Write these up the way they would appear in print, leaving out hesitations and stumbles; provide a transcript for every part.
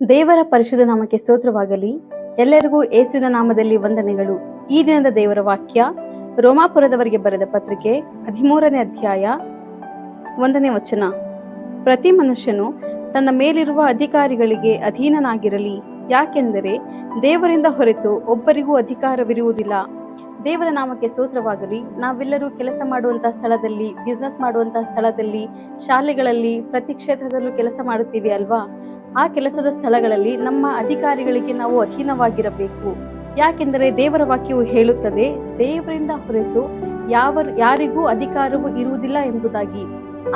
ದೇವರ ಪರಿಶುದ್ಧ ನಾಮಕ್ಕೆ ಸ್ತೋತ್ರವಾಗಲಿ. ಎಲ್ಲರಿಗೂ ಯೇಸುವಿನ ನಾಮದಲ್ಲಿ ವಂದನೆಗಳು. ಈ ದಿನದ ದೇವರ ವಾಕ್ಯ ರೋಮಾಪುರದವರಿಗೆ ಬರೆದ ಪತ್ರಿಕೆ 13ನೇ ಅಧ್ಯಾಯ 1ನೇ ವಚನ. ಪ್ರತಿ ಮನುಷ್ಯನು ತನ್ನ ಮೇಲಿರುವ ಅಧಿಕಾರಿಗಳಿಗೆ ಅಧೀನನಾಗಿರಲಿ, ಯಾಕೆಂದರೆ ದೇವರಿಂದ ಹೊರತು ಒಬ್ಬರಿಗೂ ಅಧಿಕಾರವಿರುವುದಿಲ್ಲ. ದೇವರ ನಾಮಕ್ಕೆ ಸ್ತೋತ್ರವಾಗಲಿ. ನಾವೆಲ್ಲರೂ ಕೆಲಸ ಮಾಡುವಂತಹ ಸ್ಥಳದಲ್ಲಿ, ಬಿಸ್ನೆಸ್ ಮಾಡುವಂತಹ ಸ್ಥಳದಲ್ಲಿ, ಶಾಲೆಗಳಲ್ಲಿ, ಪ್ರತಿ ಕ್ಷೇತ್ರದಲ್ಲೂ ಕೆಲಸ ಮಾಡುತ್ತೀವಿ ಅಲ್ವಾ? ಆ ಕೆಲಸದ ಸ್ಥಳಗಳಲ್ಲಿ ನಮ್ಮ ಅಧಿಕಾರಿಗಳಿಗೆ ನಾವು ಅಧೀನವಾಗಿರಬೇಕು. ಯಾಕೆಂದರೆ ದೇವರ ವಾಕ್ಯವು ಹೇಳುತ್ತದೆ, ದೇವರಿಂದ ಹೊರತು ಯಾರಿಗೂ ಅಧಿಕಾರವೂ ಇರುವುದಿಲ್ಲ ಎಂಬುದಾಗಿ.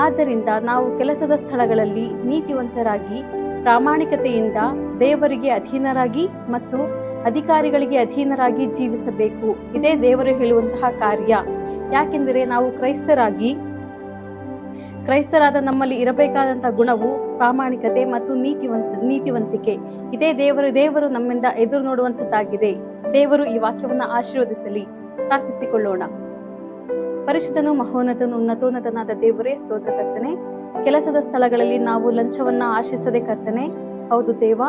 ಆದ್ದರಿಂದ ನಾವು ಕೆಲಸದ ಸ್ಥಳಗಳಲ್ಲಿ ನೀತಿವಂತರಾಗಿ, ಪ್ರಾಮಾಣಿಕತೆಯಿಂದ ದೇವರಿಗೆ ಅಧೀನರಾಗಿ ಮತ್ತು ಅಧಿಕಾರಿಗಳಿಗೆ ಅಧೀನರಾಗಿ ಜೀವಿಸಬೇಕು. ಇದೇ ದೇವರು ಹೇಳುವಂತಹ ಕಾರ್ಯ. ಯಾಕೆಂದರೆ ನಾವು ಕ್ರೈಸ್ತರಾದ ನಮ್ಮಲ್ಲಿ ಇರಬೇಕಾದಂತಹ ಗುಣವು ಪ್ರಾಮಾಣಿಕತೆ ಮತ್ತು ನೀತಿವಂತಿಕೆ. ಇದೇ ದೇವರು ನಮ್ಮಿಂದ ಎದುರು ನೋಡುವಂತದ್ದಾಗಿದೆ. ದೇವರು ಈ ವಾಕ್ಯವನ್ನು ಆಶೀರ್ವದಿಸಲಿ. ಪ್ರಾರ್ಥಿಸಿಕೊಳ್ಳೋಣ. ಪರಿಶುದ್ಧನು, ಮಹೋನ್ನತನು, ಉನ್ನತೋನ್ನತನಾದ ದೇವರೇ, ಸ್ತೋತ್ರ ಕರ್ತನೆ. ಕೆಲಸದ ಸ್ಥಳಗಳಲ್ಲಿ ನಾವು ಲಂಚವನ್ನ ಆಶಿಸದೆ ಕರ್ತನೆ, ಹೌದು ದೇವ,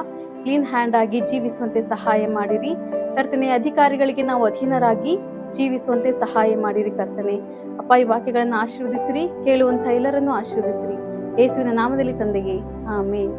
ಕ್ಲೀನ್ ಹ್ಯಾಂಡ್ ಆಗಿ ಜೀವಿಸುವಂತೆ ಸಹಾಯ ಮಾಡಿರಿ ಕರ್ತನೆ. ಅಧಿಕಾರಿಗಳಿಗೆ ನಾವು ಅಧೀನರಾಗಿ ಜೀವಿಸುವಂತೆ ಸಹಾಯ ಮಾಡಿರಿ ಕರ್ತನೆ. ಅಪ್ಪ, ಈ ವಾಕ್ಯಗಳನ್ನು ಆಶೀರ್ವದಿಸಿರಿ, ಕೇಳುವಂತಹ ಎಲ್ಲರನ್ನೂ ಆಶೀರ್ವದಿಸಿರಿ. ಯೇಸುವಿನ ನಾಮದಲ್ಲಿ ತಂದೆಯೇ, ಆಮೇನ್.